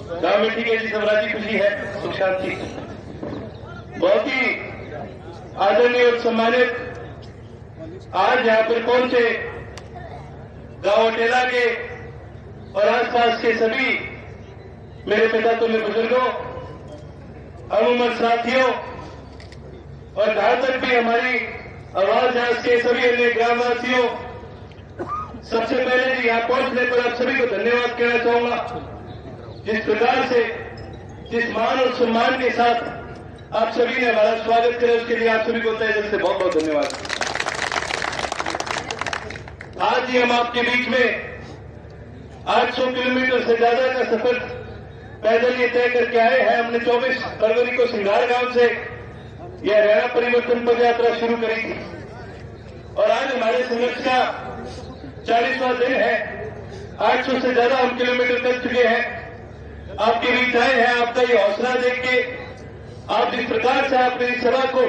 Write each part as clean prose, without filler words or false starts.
गाँव में ठीक है जी, सब राजी खुशी है, सुख शांति। बहुत ही आदरणीय और सम्मानित आज यहाँ पर पहुंचे गांव अटेला के और आसपास के सभी मेरे पिता तुल्य बुजुर्गों, अमूमन साथियों और जहां तक भी हमारी आवाज है उसके सभी अन्य ग्रामवासियों, सबसे पहले जी यहाँ पहुंचने पर आप सभी को धन्यवाद कहना चाहूंगा। जिस प्रकार से जिस मान और सम्मान के साथ आप सभी ने हमारा स्वागत किया उसके लिए आप सभी को तहे दिल से बहुत बहुत धन्यवाद। आज ही हम आपके बीच में 800 किलोमीटर से ज्यादा का सफर पैदल ये तय करके आए हैं। हमने 24 फरवरी को सिंगार गांव से यह हरियाणा परिवर्तन पद यात्रा शुरू करी थी और आज हमारे संघर्ष का 40वां दिन है। 800 से ज्यादा हम किलोमीटर कर चुके हैं। आपके बीच आए हैं, आपका ये हौसला देख के आप जिस प्रकार से आप मेरी सभा को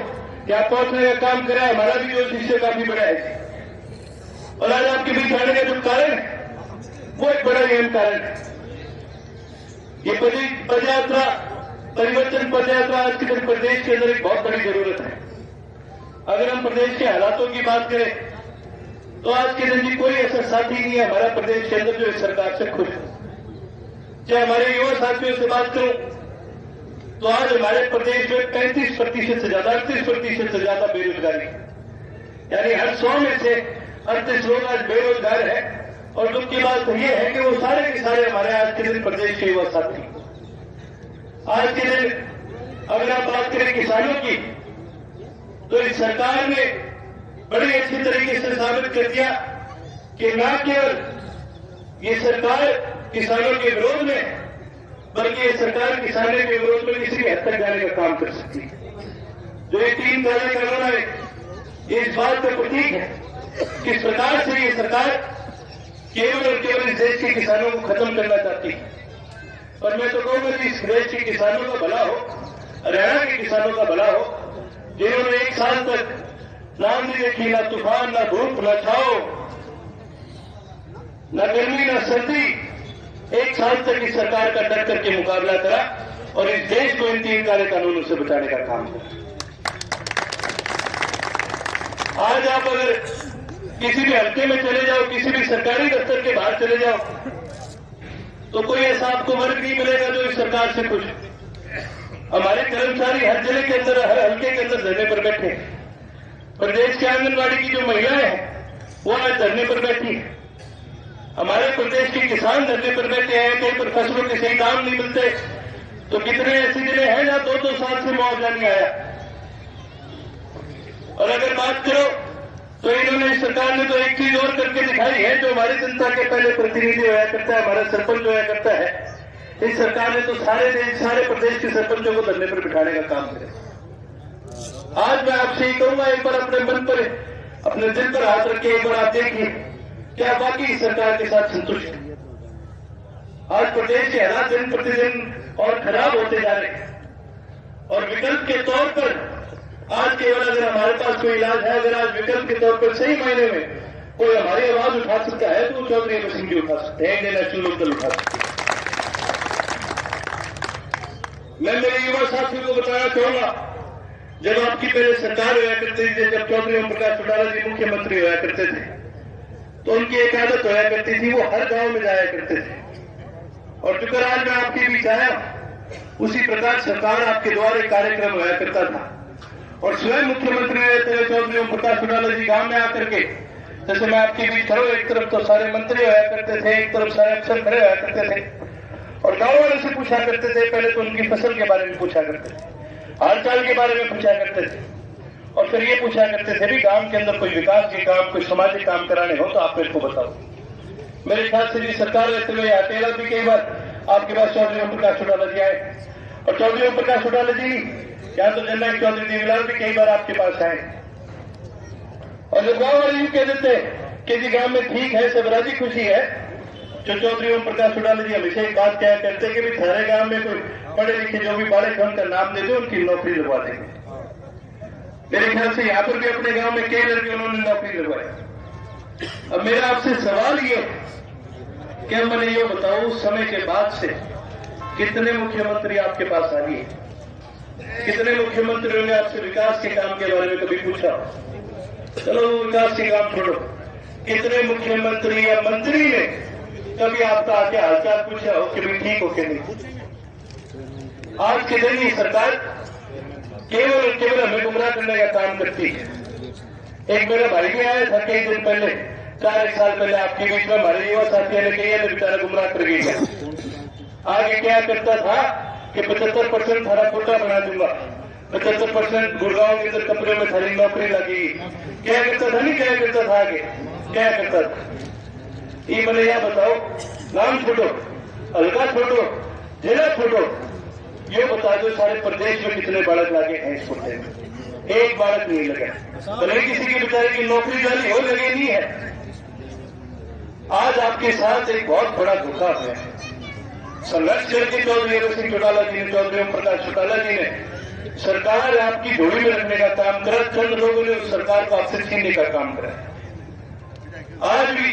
यहाँ पहुंचने का काम करा, हमारा भी जो शिष्य काफी बड़ा है और आज आपके बीच आने का जो कारण है वो एक बड़ा अहम कारण है। ये पदयात्रा परिवर्तन पदयात्रा आज के दिन प्रदेश के अंदर एक बहुत बड़ी जरूरत है। अगर हम प्रदेश के हालातों की बात करें तो आज के दिन कोई ऐसा साथी नहीं है हमारा प्रदेश के अंदर जो इस सरकार से खुश है। चाहे हमारे युवा साथियों से बात करूं तो आज हमारे प्रदेश में 35% से ज्यादा 38% से ज्यादा बेरोजगारी, यानी हर 100 में से 38 लोग आज बेरोजगार है। और दुख की बात तो ये है कि वो सारे के सारे हमारे आज के दिन प्रदेश के युवा साथी। आज के दिन अगर आप बात करें किसानों की तो इस सरकार ने बड़ी अच्छी तरीके से साबित कर दिया कि न केवल ये सरकार किसानों के विरोध में बल्कि ये सरकार किसानों के विरोध में किसी भी हद तक जाने का काम कर सकती है। जो ये 3 काले कानून है ये इस बात का प्रतीक है किस प्रकार से ये सरकार केवल और केवल इस देश के किसानों को खत्म करना चाहती है। और मैं तो कहूंगा कि इस देश के किसानों का भला हो, हरियाणा के किसानों का भला हो, जिन्होंने 1 साल तक ना आंधी देखी, ना तूफान, ना धूप, ना छाओ, ना गर्मी, ना सर्दी, 1 साल तक इस सरकार का डट करके मुकाबला करा और इस देश को इन 3 काले कानूनों से बचाने का काम किया। आज आप अगर किसी भी हल्के में चले जाओ, किसी भी सरकारी दफ्तर के बाहर चले जाओ तो कोई ऐसा आपको वर्ग नहीं मिलेगा जो इस सरकार से खुश है। हमारे कर्मचारी हर जिले के अंदर, हर हल्के के अंदर धरने पर बैठे हैं। प्रदेश के आंगनबाड़ी की जो महिलाएं हैं वो आज धरने पर बैठी है। हमारे प्रदेश के किसान धरने पर बैठे हैं। कहीं पर फसलों के सही दाम नहीं मिलते तो कितने ऐसे जिले हैं जहां 2-2 साल से मुआवजा नहीं आया। और अगर बात करो तो इन्होंने इस सरकार ने तो एक चीज और करके दिखाई है जो हमारी जनता के पहले प्रतिनिधि होया करता है, हमारा सरपंच होया करता है। इस सरकार ने तो सारे प्रदेश के सरपंचों को धरने पर बिठाने का काम किया। आज मैं आपसे ही कहूंगा, एक बार अपने मन पर, अपने दिल पर हाथ रखिए, एक बार आप देखिए क्या बाकी इस सरकार के साथ संतुष्ट है। आज प्रदेश के हालात दिन प्रतिदिन और खराब होते जा रहे हैं और विकल्प के तौर पर आज केवल अगर हमारे पास कोई इलाज है, अगर आज विकल्प के तौर पर सही मायने में कोई हमारी आवाज उठा सकता है तो चौधरी अमर सिंह जी उठा सकते हैं, इंडियन नेशनल लोकदल उठा सकते हैं। मैं मेरे युवा साथियों को बताना चाहूंगा, जब आपकी पहले सरकार हुआ करती थी, जब चौधरी ओम प्रकाश चौटाला जी मुख्यमंत्री हुआ करते थे तो उनकी एक आदत होया करती थी, वो हर गांव में जाया करते थे। और चूंकि आज मैं आपके बीच आया उसी प्रकार सरकार आपके द्वारा कार्यक्रम होया करता था और स्वयं मुख्यमंत्री रहते हुए चौधरी ओम प्रकाश चौटाला जी गांव में आकर के, जैसे मैं आपके बीच खड़ा, एक तरफ तो सारे मंत्री होया करते थे, एक तरफ सारे अफसर खड़े होया करते थे और गांव वालों से पूछा करते थे। पहले तो उनकी फसल के बारे में पूछा करते थे, हाल चाल के बारे में पूछा करते थे और फिर ये पूछा करते थे भी गांव के अंदर कोई विकास के काम, कोई सामाजिक काम कराने हो तो आप मेरे को बताओ। मेरे ख्याल से जी सरकार रहते हुए अकेला भी कई बार आपके पास चौधरी ओम प्रकाश चौटाला जी आए और चौधरी ओम प्रकाश चौटाला जी या तो जननायक चौधरी देवीलाल भी कई बार आपके पास आए और जब गांव वाले यूं कह देते कि जी गांव में ठीक है, सब राजी खुशी है, जो चौधरी ओम प्रकाश चौटाला जी हमेशा एक बात क्या करते कि भी सारे गांव में कोई पढ़े लिखे जो भी बाड़े खन का नाम दे दो उनकी नौकरी लगवा देंगे। मेरे ख्याल से यहाँ पर भी अपने गांव में कई लड़के उन्होंने नौकरी लगवाई। अब मेरा आपसे सवाल ये कि मैंने ये बताओ, उस समय के बाद से कितने मुख्यमंत्री आपके पास आ गए? कितने मुख्यमंत्रियों ने आपसे विकास के काम के बारे में कभी पूछा? चलो विकास के काम छोड़ो, कितने मुख्यमंत्री या मंत्री ने कभी आपका आके हालचाल पूछा हो कि भी ठीक हो कि नहीं? आज के दिन ये सरकार केवल और केवल हमें गुमराह करने का काम करती है। एक मेरा भाई भी आया था कई दिन पहले, 4-1 साल पहले आपके बीच में, हमारे युवा साथियों ने कही बेचारा गुमराह कर गया। आगे क्या करता था कि 75% थारा कोटा बना दूंगा, 75% गुड़गांव के अंदर कंपनी में थारी नौकरी लगेगी। क्या करता था? नहीं क्या करता था? आगे क्या करता था? ये मैंने यह बताओ, नाम छोड़ो, हल्का छोड़ो, जिला छोड़ो, ये बता दो सारे प्रदेश में कितने बालक लगे हैं इस कोटे में? एक बालक नहीं लगा। भले किसी के बेचारे की नौकरी डाली हो, लगे नहीं है। आज आपके साथ एक बहुत बड़ा धोखा है। संघर्ष करके चौधरी अभय सिंह चौटाला जी ने, चौधरी ओम प्रकाश चौटाला जी ने सरकार आपकी झोली में रखने का काम करा। चंद लोगों ने उस सरकार को आपसे छीनने का काम करा। आज भी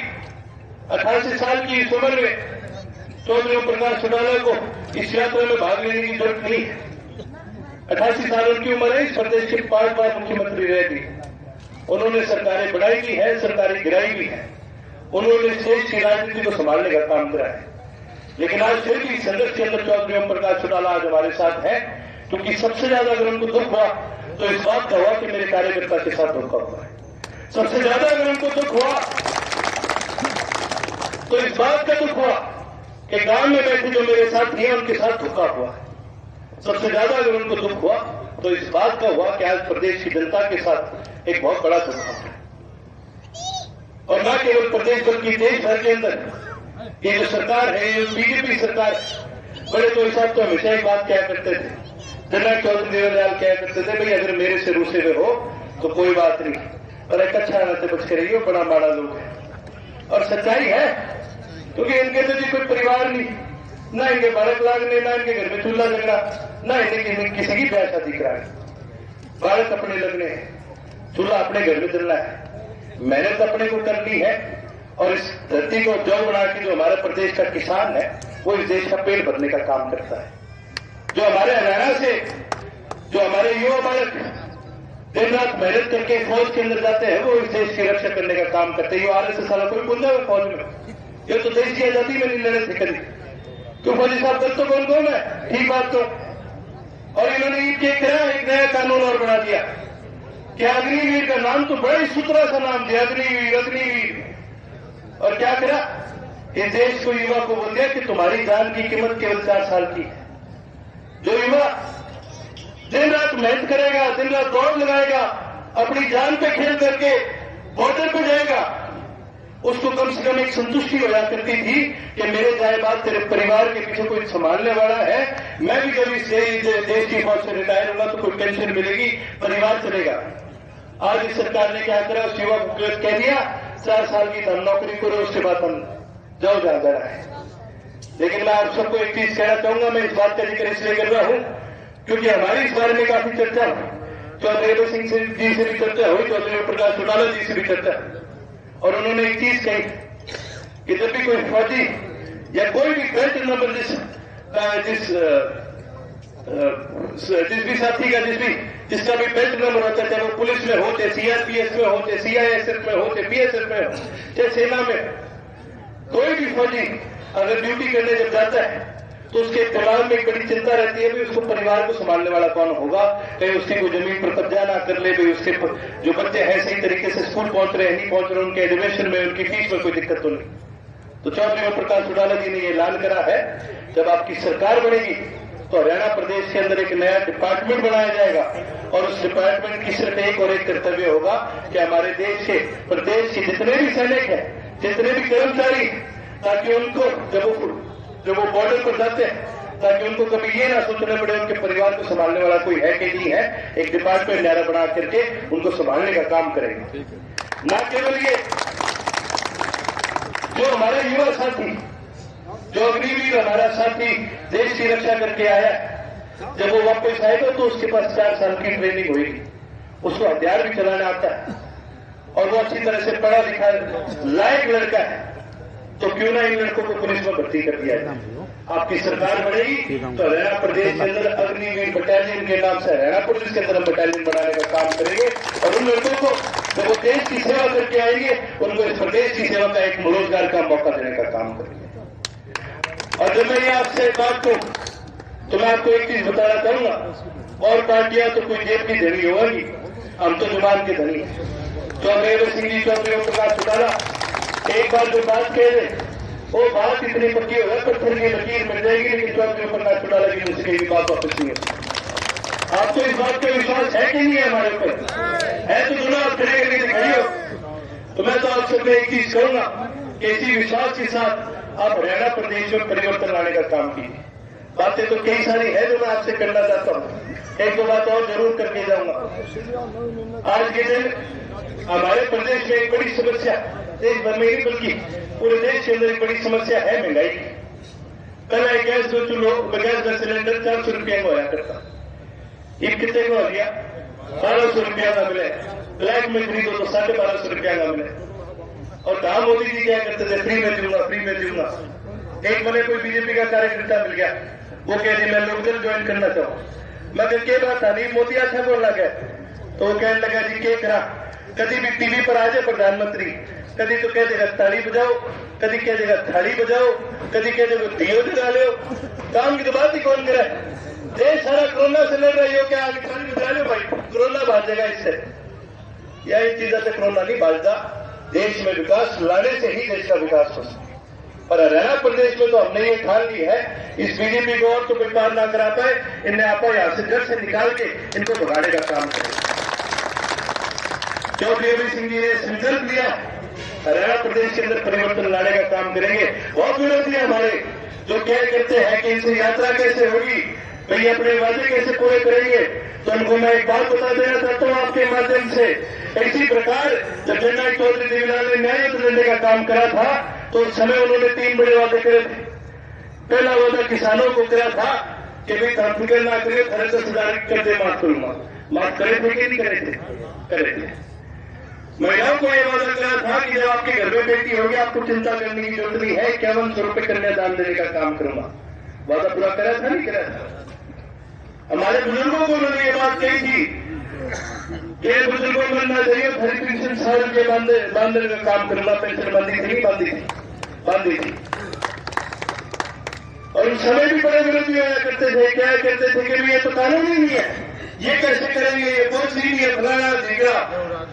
88 साल की इस उम्र में चौधरी ओम प्रकाश चौटाला को इस यात्रा में भाग लेने की जरूरत नहीं है। 88 साल उनकी उम्र है। इस प्रदेश के 5 बार मुख्यमंत्री रह गए। उन्होंने सरकारें बनाई भी है, सरकारें गिराई भी है। उन्होंने देश की राजनीति को संभालने का काम करा है। लेकिन आज फिर भी संघर्ष के अंदर चौधरी ओम प्रकाश चौटाला आज हमारे साथ है, क्योंकि सबसे ज्यादा अगर उनको दुख हुआ तो इस बात का हुआ कि मेरे कार्यकर्ता के साथ धोखा हुआ है। सबसे ज्यादा अगर उनको दुख हुआ तो इस बात का दुख हुआ कि गांव में बैठे जो मेरे साथ हैं उनके साथ धोखा हुआ है। सबसे ज्यादा अगर उनको दुख हुआ तो इस बात का हुआ कि आज प्रदेश की जनता के साथ एक बहुत बड़ा धोखा है। और न केवल प्रदेश बल्कि देश भर के अंदर ये जो सरकार है, ये बीजेपी सरकार, बड़े तो साहब तो हमेशा एक बात क्या करते थे, जनरल चौधरी देवरलाल क्या करते थे, भाई अगर मेरे से रूसे हुए हो तो कोई बात नहीं, पर एक अच्छा रहते बच के रहिए, बड़ा माड़ा लोग है। और सच्चाई है, क्योंकि इनके तो जी कोई परिवार नहीं, ना इनके बालक लागने, ना इनके घर में चूल्हा लगना, ना इनके किसी की ब्याह शादी कराए। बालक अपने लगने हैं, चूल्हा अपने घर में जलना है, मेहनत अपने को करनी है। और इस धरती को उपजाऊ बना के जो हमारे प्रदेश का किसान है वो इस देश का पेट भरने का काम करता है। जो हमारे हरियाणा से जो हमारे युवा बालक दिन रात मेहनत करके फौज के अंदर जाते हैं वो इस देश की रक्षा करने का काम करते हैं। ये RSS साला कोई बंदा है फौज में, ये तो देश की आजादी में नहीं लड़े थे कभी। क्यों फौजी साहब गलत तो कौन है? ठीक बात तो। और इन्होंने एक नया कानून और बना दिया कि अग्निवीर का नाम तो बड़ा ही सुथरा सा नाम दिया, अग्निवीर। और क्या करा? इस देश को युवा को बोल दिया कि तुम्हारी जान की कीमत केवल 4 साल की है। जो युवा दिन रात मेहनत करेगा, दिन रात दौड़ लगाएगा, अपनी जान पे खेल करके बॉर्डर पे जाएगा, उसको कम से कम एक संतुष्टि हो जा करती थी कि मेरे जाए बाद तेरे परिवार के पीछे कोई संभालने वाला है। मैं भी जब इस देश की फौज से रिटायर होगा तो कोई पेंशन मिलेगी, परिवार चलेगा। आज इस सरकार ने क्या करा? उस युवा को कह दिया 4 साल की हम नौकरी करो, उसके बाद हम जाओ जहां जाना है। लेकिन मैं आप सबको एक चीज कहना चाहूंगा, मैं इस बात का जिक्र इसलिए कर रहा हूं क्योंकि हमारी इस बारे में काफी चर्चा हुई, चौधरी अभय सिंह जी से भी चर्चा हुई, चौधरी ओम प्रकाश चौटाला जी से भी चर्चा, और उन्होंने एक चीज कही कि जब भी कोई फौजी या कोई भी बेल्ट नंबर जिस भी साथी का जिसका भी बेल्ट नंबर होता है, चाहे वो पुलिस में हो, चाहे CRPS में हो, चाहे CISF में हो, चाहे BSF में हो, चाहे सेना में, कोई भी फौजी अगर ड्यूटी करने जब जाता है तो उसके दिमाग में एक बड़ी चिंता रहती है, भाई उसको परिवार को संभालने वाला कौन होगा, कहीं उसकी कोई जमीन पर कब्जा ना कर ले, भाई उसके जो बच्चे हैं सही तरीके से स्कूल पहुंच रहे हैं नहीं पहुंच रहे, उनके एडमिशन में उनकी फीस में कोई दिक्कत तो नहीं। तो चौधरी ओम प्रकाश चौटाला जी ने ये ऐलान करा है, जब आपकी सरकार बनेगी तो हरियाणा प्रदेश के अंदर एक नया डिपार्टमेंट बनाया जाएगा, और उस डिपार्टमेंट की सिर्फ एक और एक कर्तव्य होगा कि हमारे देश के प्रदेश के जितने भी सैनिक हैं, जितने भी कर्मचारी, ताकि उनको जब वो बॉर्डर पर जाते हैं ताकि उनको कभी ये ना सोचना पड़े उनके परिवार को संभालने वाला कोई है कि नहीं है, एक डिपार्टमेंट नया बना करके उनको संभालने का काम करेंगे। न केवल ये, जो हमारे युवा साथी, जो अग्निवीर हमारा साथी देश की रक्षा करके आया, जब वो वापस आएगा तो उसके पास 4 साल की ट्रेनिंग होगी, उसको हथियार भी चलाना आता है, और वो अच्छी तरह से पढ़ा लिखा लायक लड़का है, तो क्यों ना इन लड़कों को पुलिस में भर्ती कर दिया जाए। आपकी सरकार बढ़ेगी तो हरियाणा प्रदेश के अंदर अग्निवीर बटालियन के नाम से हरियाणा पुलिस के अंदर बटालियन बनाने का काम करेंगे और उन लड़कों को जब वो देश की सेवा करके आएंगे उनको इस प्रदेश की सेवा का एक रोजगार का मौका देने का काम करेंगे। और जब मैं ये आपसे बात कहूं तो मैं आपको एक चीज बताना चाहूंगा, और पार्टियां तो कोई जेब की धनी होगी, हम तो जुबान के धनी हैं। चौधरी सिंह जी, चौधरी ओम प्रकाश चौटाला एक बार जो बात कह रहे वो बात इतनी पक्की हो गई, पत्थर की लकीर मिल जाएगी, लेकिन चौधरी ओम प्रकाश चौटाला की मुझसे कहीं बात वापस नहीं है। आपको इस बात का विश्वास है कि नहीं है? हमारे ऊपर है तो दोनों आप खड़े करके दिखाइए। तो मैं तो आप सबसे एक चीज कहूंगा कि इसी विश्वास के साथ आप हरियाणा प्रदेश में परिवर्तन लाने का काम कीजिए। बातें तो कई सारी है जो मैं आपसे करना चाहता हूँ, एक दो बात और जरूर करके जाऊंगा। आज के दिन हमारे प्रदेश में एक बड़ी समस्या, देश भर में नहीं बल्कि पूरे देश के अंदर एक बड़ी समस्या है महंगाई की। पहले गैस जो चूल्हो गैस का सिलेंडर 400 रुपया में होया करता, ये कितने को हो गया? 1200 रुपया का मिले। ब्लैक में खरीदो तो 1250 रुपया का मिले। और कहा मोदी जी क्या करते थे, फ्री में दूंगा, फ्री में दूंगा। एक मैंने कोई बीजेपी का कार्यकर्ता मिल गया, वो कह रही मैं लोकदल ज्वाइन करना चाहूँ। मैं क्या बात था नहीं, मोदी अच्छा बोल लगा। तो वो कहने लगा जी क्या करा, कभी भी टीवी पर आ जाए प्रधानमंत्री, कभी तो कह देगा ताली बजाओ, कभी कह देगा थाली बजाओ, कभी कह देगा दियो जगा लो। काम की तो बात ही कौन करे? देश सारा कोरोना से लड़ रही हो, क्या आगे ताली बजा लो भाई, कोरोना भाग जाएगा इससे। यही चीजों से कोरोना नहीं भागता, देश में विकास लाने से ही देश का विकास हो सकता है। और हरियाणा प्रदेश में तो हमने ये ठान ली है, इस बीजेपी को और तो बेकार ना करा पाए, इन्हें आपा यहां से घर से निकाल के इनको भगाने का काम करें। चौधरी सिंह जी ने संकल्प लिया हरियाणा प्रदेश के अंदर परिवर्तन लाने का काम करेंगे। बहुत विरोधी हमारे जो कह करते हैं कि इनसे यात्रा कैसे होगी, भाई अपने वादे कैसे पूरे करेंगे, तो उनको मैं एक बात बता देना चाहता हूं आपके माध्यम से। इसी प्रकार जब जननायक चौधरी देवीलाल ने न्याय देने का काम करा था तो उस समय उन्होंने 3 बड़े वादे करे थे। पहला वादा किसानों को करा था कि भाई हम फिक्र ना करें, 10,000 कर्जे माफ करूंगा। माफ करे थे कि नहीं करे थे? करे थे। महिलाओं को यह वादा करा था कि जब आपके घर में बेटी होगी आपको चिंता करने की जरूरत नहीं है, 5100 रुपये कन्यादान देने का काम करूंगा। वादा पूरा करा था नहीं करा था? हमारे बुजुर्गों को उन्होंने ये बात कही थी कि बुजुर्गों को मिलना चाहिए, हरी पेंशन 100 रुपये बांधने का काम करूंगा। पेंशन बांधी थी नहीं बांधी थी? बांधी थी। और उस समय भी बड़े विरोधी आया करते थे, क्या कहते थे कि ये तो कानून ही नहीं है, ये कैसे करेंगे, ये बहुत सी नहीं है, फलाना झीकरा।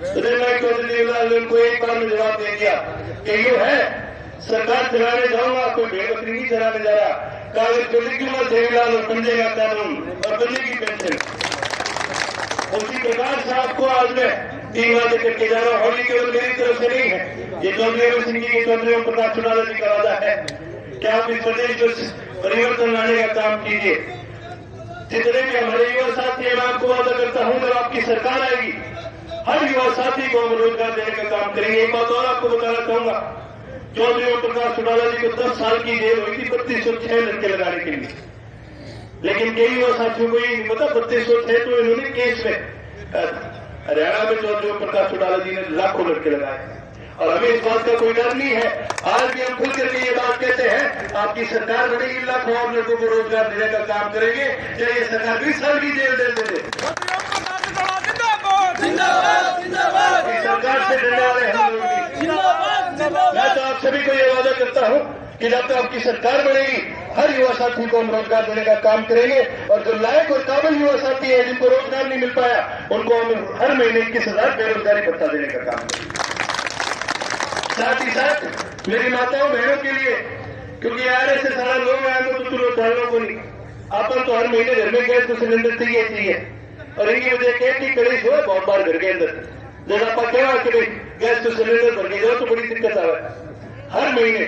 तो जननायक चौधरी देवीलाल ने उनको एक बार में जवाब दे दिया कि ये है सरकार चलाने जाऊंगा, कोई भेड़ बकरी नहीं चलाने जा रहा। कागज पर लिखूंगा देवीलाल और बंदेगा कानून और बंदेगी पेंशन। उसी प्रकार से आपको आज मैं 3 वादे करके जा रहा हूं। होली केवल मेरी तरफ से नहीं है, ये चौधरी सिंह जी के चौधरी ओम प्रकाश चौटाला जी का वादा है कि आप इस प्रदेश में परिवर्तन लाने का काम कीजिए। जितने भी हमारे युवा साथी हैं, मैं आपको वादा करता हूं जब आपकी सरकार आएगी हर युवा साथी को हम रोजगार देने का काम करेंगे। एक बात और आपको बताना चाहूंगा, चौधरी ओम प्रकाश चौटाला जी को 10 साल की जेल हुई थी 3206 लड़के लगाने के लिए, लेकिन कई युवा साथियों को ये नहीं पता 3206 तो इन्होंने केस में हरियाणा में चौधरी ओम प्रकाश चौटाला जी ने लाखों लड़के लगाए और हमें इस बात का कोई डर नहीं है। आज भी हम खुल करके ये बात कहते हैं आपकी सरकार बढ़ेगी, लाखों और लोगों को रोजगार देने का काम करेंगे, चाहे ये सरकार 20 साल की जेल दे दे। सरकार से डरने वाले हम लोग नहीं। मैं तो आप सभी को ये वादा करता हूं कि जब तक आपकी सरकार बढ़ेगी हर युवा साथी को हम रोजगार देने का काम करेंगे और जो लायक और काबिल युवा साथी है जिनको रोजगार नहीं मिल पाया उनको हम हर महीने 21,000 बेरोजगारी भत्ता देने का काम करेंगे। साथ ही साथ मेरी माताओं बहनों के लिए, क्योंकि आर से सारा लोग आएंगे तो चलो चारों को नहीं, अपन तो हर महीने घर में गैस तो सिलेंडर चाहिए और इनकी वजह क्या की कड़ी हुआ बहुत बार घर के अंदर जब आप क्या कि गैस तो सिलेंडर भर के जाओ तो बड़ी दिक्कत आ रहा है। हर महीने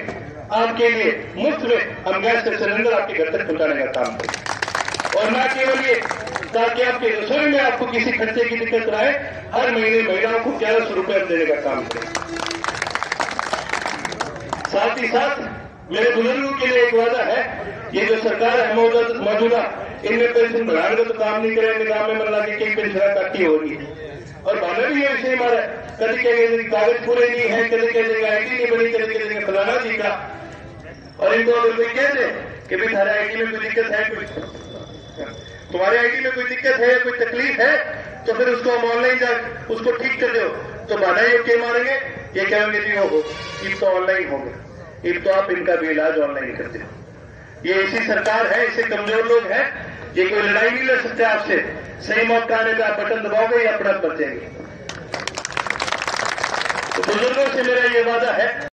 आपके लिए मुफ्त में हम गैस का सिलेंडर आपके घर तक पहुंचाने का काम करें और न केवल ये ताकि आपके रसोई में आपको किसी खर्चे की दिक्कत आए, हर महीने महिलाओं को 1100 रुपये देने का काम करें। साथ ही साथ मेरे बुजुर्गों के लिए एक वादा है, ये जो सरकार है मौजूदा इनमें पेंशन बढ़ाने का तो काम नहीं करे, निगाह में मतलब कि कई पेंशन काटी होगी और भाने भी ये विषय हमारा कभी कहेंगे कागज पूरे नहीं है, कभी कहेंगे आईडी नहीं बनी, कभी कहेंगे फलाना जी का। और इनको अगर कोई कह दे कि भाई तुम्हारे आईडी में कोई दिक्कत है, तुम्हारे आईडी में कोई दिक्कत है, कोई तकलीफ है, तो फिर उसको हम ऑनलाइन जा उसको ठीक कर दो, तो बहाना ये क्या मारेंगे, ये कहेंगे जी हो ये तो ऑनलाइन हो गया, ये तो आप इनका भी इलाज ऑनलाइन करते हो। ये ऐसी सरकार है, ऐसे कमजोर लोग हैं, ये कोई लड़ाई नहीं लड़ सकते आपसे। सही मौका आने पर आप बटन दबाओगे या अपना बचेंगे। तो बुजुर्गों से मेरा ये वादा है